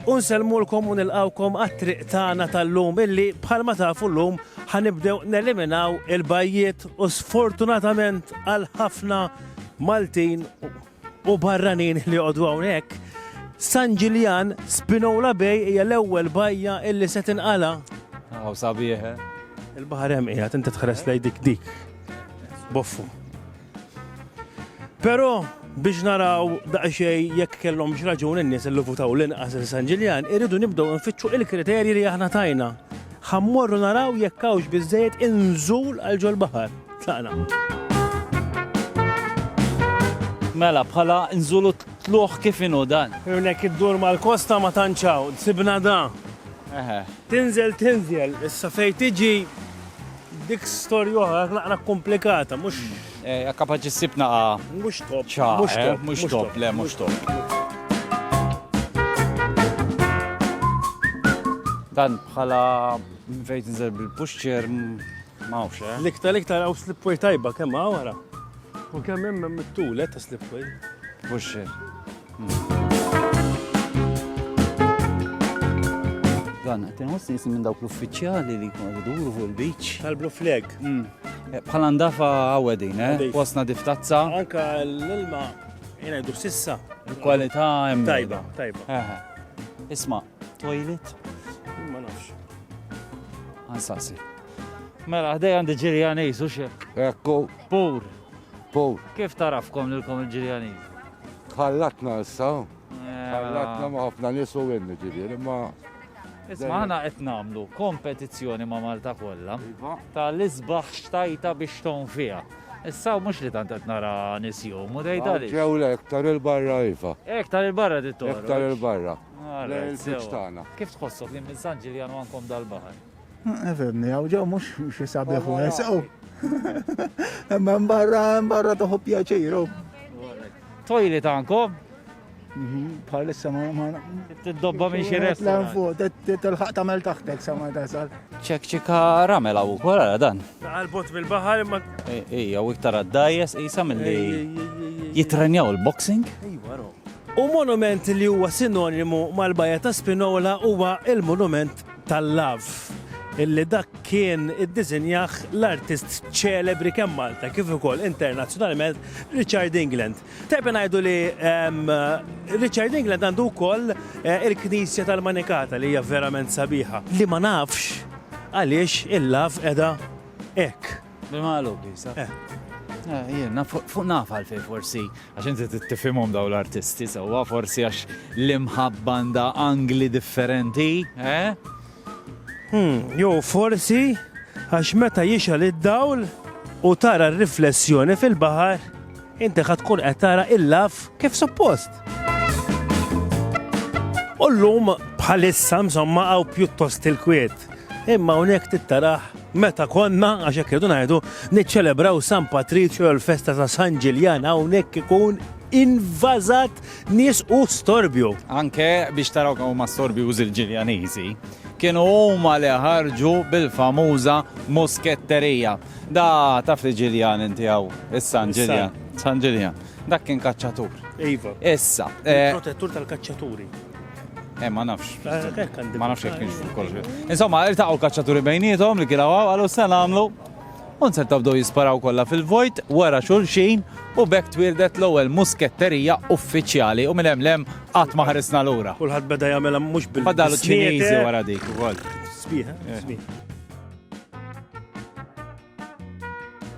Unselmulkom u nilqawkom għat-triq tagħna tal-lum illi bħalma tafu llum ħanibdew neliminaw il-bajjiet u sfortunatament għal ħafna Maltin u barranin li għodu hawnhekk. San Ġiljan Spinola Bay hija l-ewwel bajja illi se tinqala. Sabiħ. Il-baħar hemm qiegħed inti tħares lejn dik. Boffu. Però biex naraw daqsxejn jekk kellhom raġun in-nies li votaw l-inqas San Ġiljan, irridu nibdew nfittxu il-kriterji li aħna tajna. Ħammorru naraw jekk hawnx biżżejjed inżul għal ġol baħar. Tlaqna. Mela bħala nżulu tluħ kif inhu dan. Hawnhekk iddur mal-kosta ma tantxaw, sibna da. Tinżel, issa fejn tiġi dik storja oħra laqna komplikata, mhux Kapaċi ssibna mhux top. mhux top, le mhux top. Dan bħala fejn tinżel bil-pushchair m'hawnx, L-iktar hawn slipway tajba kemm hawn wara. U kemm hemm mit-tulet ta' slipway. Pushchair. Dan, tinħoss nisim minn dawk l-uffiċjali li jkunu jduru fuq il-beach. Tal-Blue Flag. Bħala ndafa għawedin, wasna diftazza. Anka l-ilma jena jdur sissa. Il-kwalità hemm Tajba. Isma' toilet? Ma nafx. Ansasi. Mela, ħdej għandi Ġiljanis, u xek? Ekku, Pur. pur, Kif tarafkom lilkom il-Ġiljanis? tħallatna issa, tħallatna ma ħafna nies u għenni ġifieri, ma Isma' ħana qed nagħmlu kompetizzjoni ma' Malta kollha tal-isbaħ xtajta biex ton fiha. Issa mhux li tant qed nara nies jgħumu dejta li. ġewle iktar il-barra iva, Ektar il-barra dittor. iktar il-barra. Alright, il-fiċ sewa. tagħna. Kif tħossok li minn San Ġiljan għandkom dal-baħar? Fimni, għaw ġew mux jisabiħu jesaw. Imma mbarra toħu pjaċiru. Toilet għandkom? Bħalissa ma. Tiddobba minn xi Lan restaurant. fuq, tilħaq tamel taħtek sa ma tasal. ċekċika ramela u wara dan. Għal-bot bil-bahar imma. Ija, u iktar għaddajjes, isa mill-li jitrenjaw il-boxing. U monument li huwa sinonimu mal-bajja ta' Spinola huwa il-monument tal-lav. Illi dak kien id-dizinjaħ l-artist ċelebri kemm Malta kif ukoll internazzjonalment Richard England. Tajba ngħidu li Richard England għandu wkoll il-Knisja tal-Manikata li hija verament sabiħa. Li ma nafx għaliex il-lav qiegħda hekk. Bil-malu, bisa. Jena, fuq naf għalfej forsi, għax inti tifhimhom daw l-artisti, sewwa forsi għax l-imħabbanda angli differenti, Jo forsi għax meta jixal id-dawl u tara r-riflessjoni fil-baħar, inti ħad tkun qed tara il-laf kif suppost. U llum bħalissa insomma hawn pjuttost il-kwiet. Imma hawnhekk tittaraħ meta konna għax hekk irdu ngħidu niċċelebraw San Patricio l-festa ta' San Ġiljan hawnhekk ikun invażat nies u storbju. Anke biex taraw kemm huma storbjuż il-Ġiljaniżi, kienu huma li ħarġu bil-famuża musketterija. Da taf li Ġiljan inti hawn, is-San Ġiljan. San Ġiljan. Dak kien kaċċatur. Iva. Issa. Protettur tal-kaċċaturi. Ma nafx. Ma Ma nafx jekk kienx fil-kollox. Insomma, iltaqgħu kaċċaturi bejniethom li kienu għalu se nagħmlu. U nsertaw bdew jisparaw kollha fil-vojt wara xulxin u bekk twirdet l-ewwel musketterija uffiċjali u minn hemm lem qatt ma ħaresna lura. Kulħadd beda jagħmelha mhux bil- Fadalu ċiniżi wara dik ukoll. Sbieħ.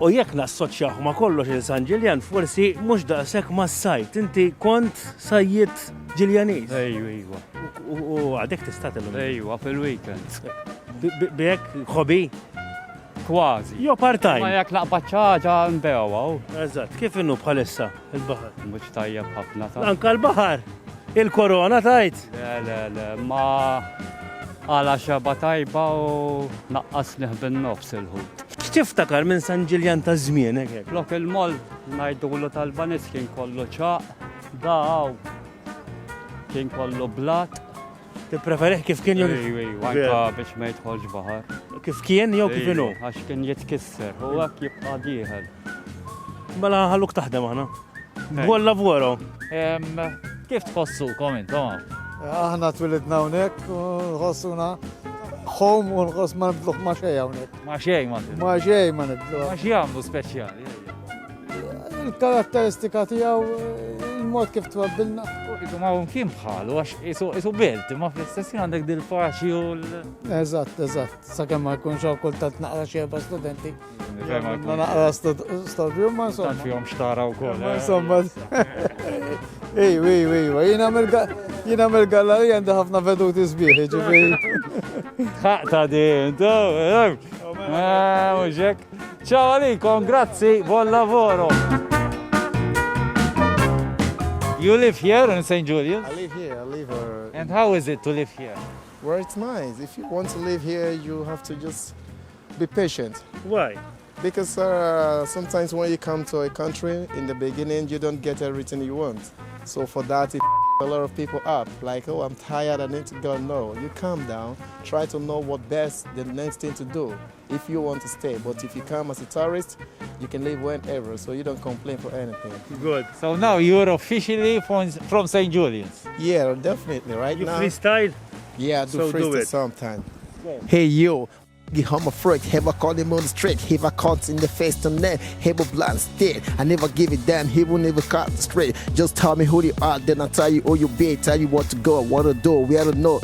U jekk nassoċjaw ma kollox il-San Ġiljan forsi mhux daqshekk ma s-sajt. Inti kont sajjiet Ġiljaniż. Ejwa. U għadek tista' tellhom. Ejwa fil-weekend. Bek hobby? Kważi. Jo part-time. Ma jekk naqbad ċaġa nbewwaw. Eżatt, kif innu bħalissa il-baħar? Mhux tajjeb ħafna ta'. Anka l-baħar. Il-korona tajt. Le, ma għala xaba tajba u naqqasniħ bin-nofs il-ħut. X'tiftakar minn San Ġiljan ta' żmien hekk? Lok il-moll ngħidulu tal-banis kien kollu ċaq, daw kien kollu blat. Tippreferih kif kien jew Anka biex ma jidħolx baħar. kif kien jew kif inhu? Għax kien jitkisser, u hekk jibqa' dieħel. Mela ħalluk taħdem aħna. Buon lavoro. Kif tħossukom intom? Aħna twilidna hawnhekk u nħossuna home u nħoss ma nibdluh ma xejn hawnhekk. Ma xejn ma Ma xejn ma nibdluh. Ma xjamlu speċjali. Il-karatteristika tiegħu il-mod kif twabbilna. Isu ma kien bħalu, għax isu belt, ma fl-istessin għandek dil-faċi u Eżatt, sakemm ma jkunx hawn kultant naqra xerba studenti. Ma Ma naqra studju ma Tant insomma. fihom xtara wkoll. Ma insomma. Jiena mill-gallerija għandi ħafna veduti sbieħ, ġifieri. Ħaqta din, muġek. Ciao għalikom, grazzi, buon lavoro. You live here in St. Julius? I live here. I live And how is it to live here? where it's nice. If you want to live here, you have to just be patient. Why? Because sometimes when you come to a country, in the beginning, you don't get everything you want. So for that, it a lot of people up. Like, oh, I'm tired, I need to go. No, you calm down. Try to know what best the next thing to do if you want to stay. But if you come as a tourist, you can live whenever, so you don't complain for anything. Good. So now you're officially from St. Julius. Yeah, definitely. Right You now, freestyle? yeah, I do So do freestyle it. sometime. Hey, yo. I'm a freak, have I called him on the street, have I caught in the face to net, have a blind stare. I never give a damn, he will never cut straight. Just tell me who you are, then I tell you who you be, tell you what to go, what to do, where to know.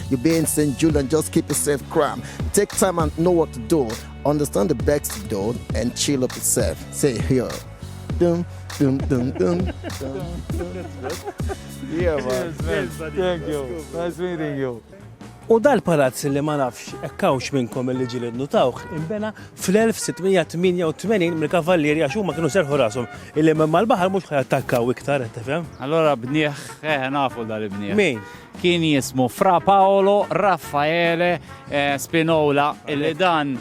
You be in St. Julian, just keep yourself calm. Take time and know what to do. Understand the best to do and chill up yourself. Say here. Dum, dum, dum, dum, dum. Yeah, man. Thank you. Nice meeting you. U dal-palazz li ma nafx ekkawx minnkom li ġili nutawx imbena fl-1688 mill-kavallieri għax huma kienu serħu rashom illi minn mal-baħar mhux ħajattakkaw iktar, tifhem? Allora bnieħ, nafu dal-bnieħ. Min? Kien jismu Fra Paolo Raffaele Spinola, illi dan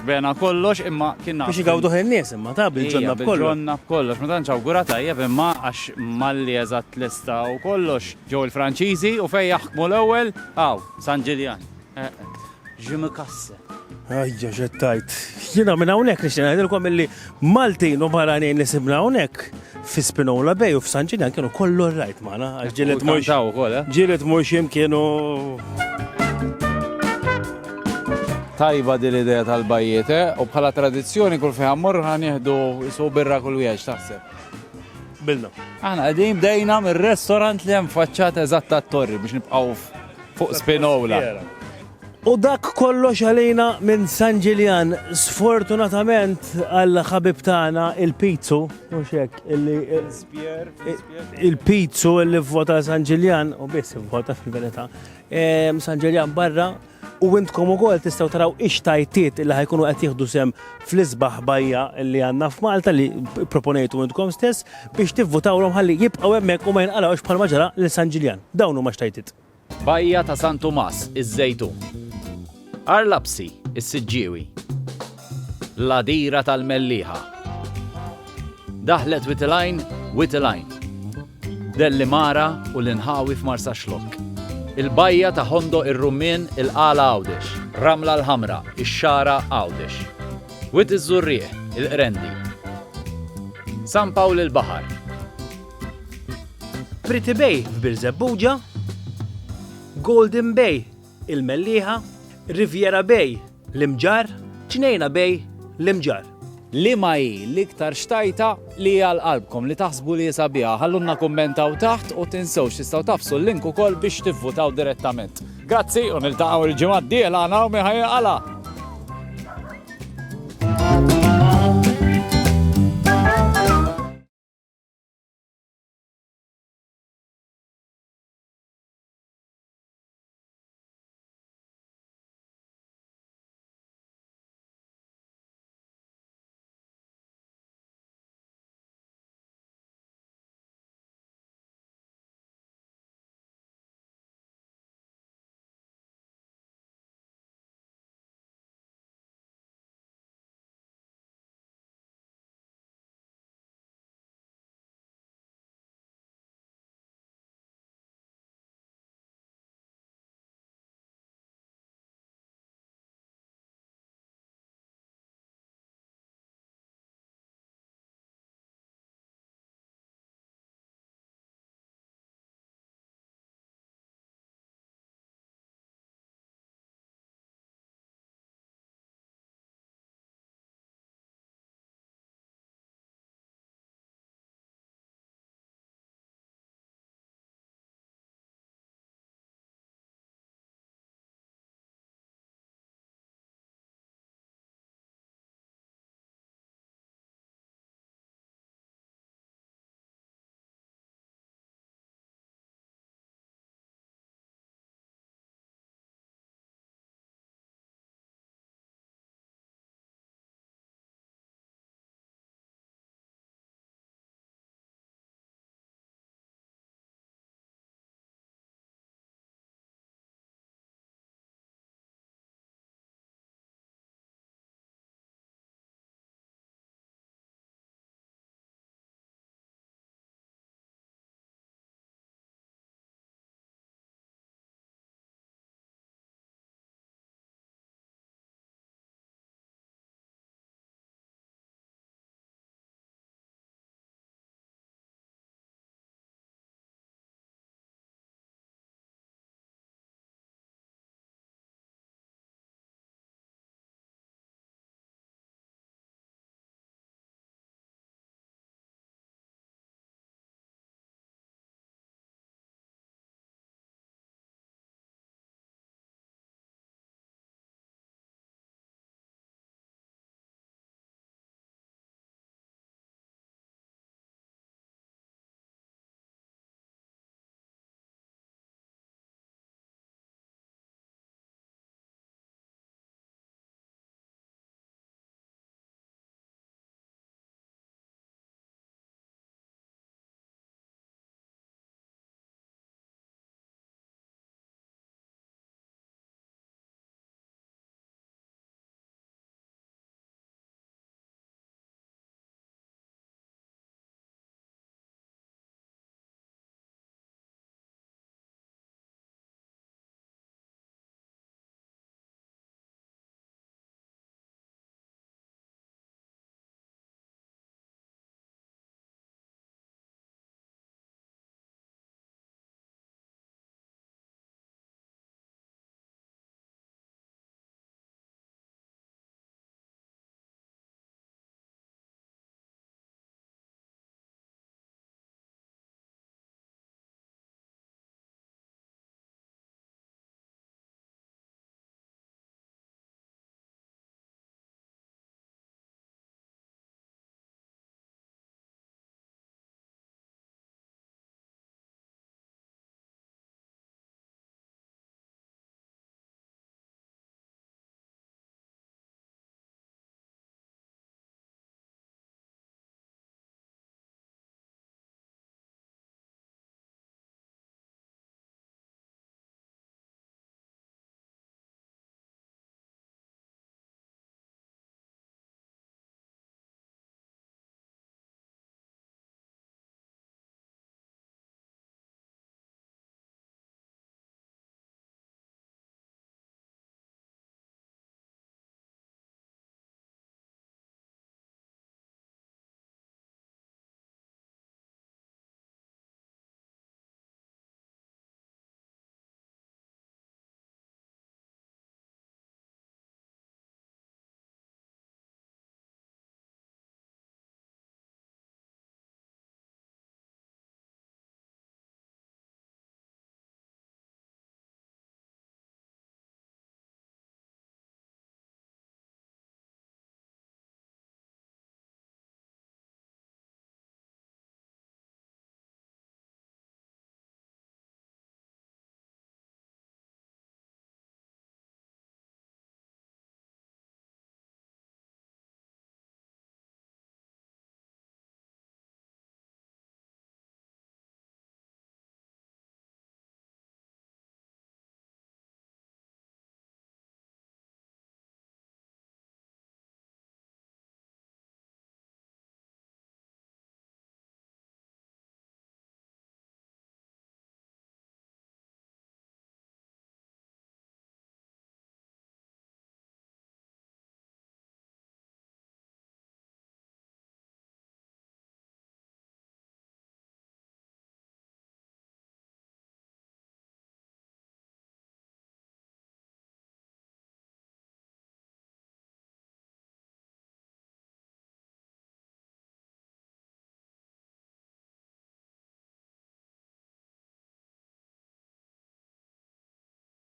bena kollox imma kien Biex jgawdu in-nies imma ta' bil-ġonna b'kollu. Bil-ġonna b'kollox, ma tantx awgura tajjeb imma għax malli eżatt lista u kollox ġew il-Franċiżi u fejn jaħkmu l-ewwel San Ġiljan. Ġimi kasse. Ajja ġettajt. Jiena minn hawnhekk nixtieq ngħidilkom illi Maltin u barranin li sibna hawnhekk fi Spinola Bay u f'San Ġiljan kienu kollu rajt magħna għax ġilet mhux Kantaw ukoll, ġilet mhux kienu Tajba din l-idea tal-bajjiet, u bħala tradizzjoni kull fejn mmorru ħan nieħdu isu birra kull wieħed taħseb. bilna. Aħna qegħdin bdejna mir-restorant li hemm faċċat eżatt tat-torri biex nibqgħu fuq Spinola. U dak kollox għalina minn San Ġiljan, sfortunatament għall ħabib tagħna il-Pizzu, mhux hekk il-Pizzu li vvota San Ġiljan, u biss vvota fil-verità. San Ġiljan barra, u intkom ukoll tistgħu taraw ix-tajtiet li ħajkunu qed jieħdu sem fl-isbaħ bajja li għandna f'Malta li proponejtu intkom stess biex tivvutawhom ħalli jibqgħu hemmhekk u ma jinqalgħux bħalma ġara lil San Ġiljan. Dawn huma x'tajtiet. Bajja ta' San Tomas, iż-Żejtun. Arlabsi, is-Siġġiewi. Ladira tal-Melliħa. Daħlet Witilajn. Dellimara u l-Inħawi f'Marsa Xlokk. Il-bajja ta' Hondo ir-Rumien il-Qala Għawdex, Ramla l-Ħamra, ix-Xara Għawdex. Wit iż-Żurrieħ, il-Qrendi. San Pawl il-Baħar. Pretty Bay f'Bilżebbuġa, Golden Bay il-Melliħa, Riviera Bay l-Imġar, Ġnejna Bay l-Imġar. Li ma hi l-iktar xtajta li għal-qalbkom li taħsbu li sabiħa. Ħallunna kommentaw taħt u tinsewx tistgħu tafsu l-link ukoll biex tivvutaw direttament. Grazzi u niltaqgħu il-ġimgħa d-dieħla għana u miħaj għala.